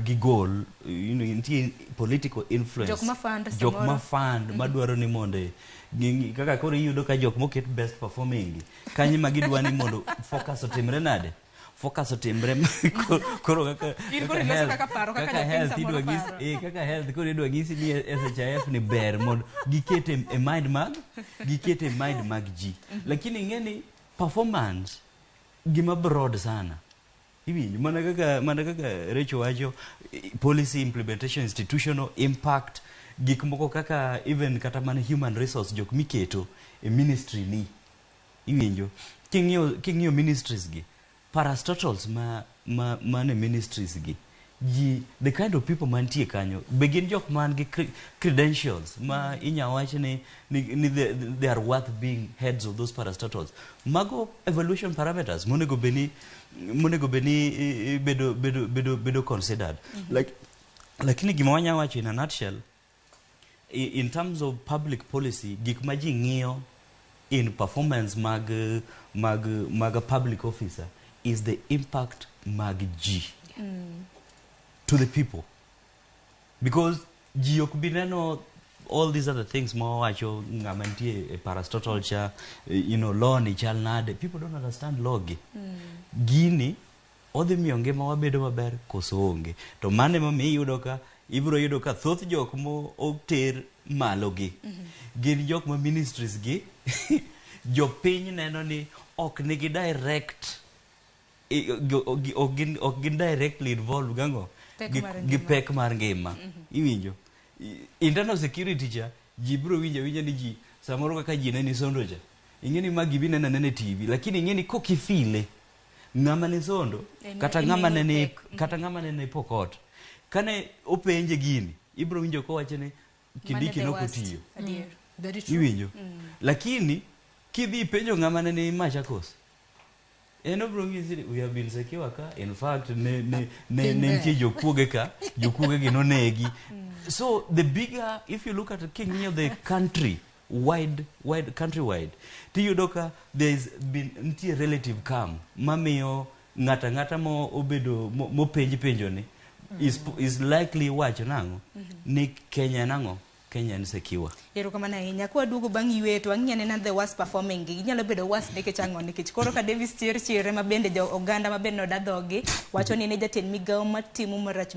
gigol nitie political influence jok ma fund madwaro ni monde kaka koro iyudo ka jok moket best performing kanyi ma gidwa ni mondo focus otimre nade focus otimre koro kaka health koro idwa ng'isi ni SHIF ni ber mondo gikete e mind mag ji lakini ing'eni performance gima broad sana hivi mana kaka Recho wacho policy implementation institutional impact gik moko kaka even kata mana human resource jok miketo e ministry ni iwinjo king'iyo ministries gi parastatals mane ministries gi the kind of people mantie kanyo begin jok man gi credentials ma inya wach ni they are worth being heads of those parastatals mago evaluation parameters monego beni bedo considered lakini gima wanya wacho in a nutshell in terms of public policy gik ma ji ng'iyo in performance mag a public officer is the impact mag ji to the people because ji ok bi neno all these other things ma wacho ng'ama nitie e parastatal cha law ni chal nade people don't understand law gi gini odhi miyo ngima wabedo maber koso onge to mane ma ibiro yudo ka thoth jok mo oter malo gi gin jok ma ministries gi jopiny neno ni ok nigi direct ok gin directly involved gango gi pek mar ngima iwinjo internal security cha ji biro winja ni ji samoro kaka ji neni sondo cha ing'eni ma gibi nene TV lakini ing'eni kokifile ng'ama ni sondo kata ng'ama nene pokot kane openje gini ibiro winjo ko wache ni Kindiki nokotiyo iwinjo lakini kidhi penjo ng'ama nene Machakos eno bro ng'isi we have been secure ka in fact ne nitie jokuoge gi nonegi so the bigger if you look at king near the country countrywide tiyudo ka there's been nitie relative calm mamiyo ng'ata mo obedo penjo ni is likely wacho nango ni Kenya nango Kenya ni secure. Yero kama na hinya kwa dugu bangi wetu ang'iyane na the worst performing ginyalo bedo worst nikech ang'o nikech koro ka Davis Churchill ma bende jo oganda ma bende nodadhogi wacho ni ne jatend migawo matimo marach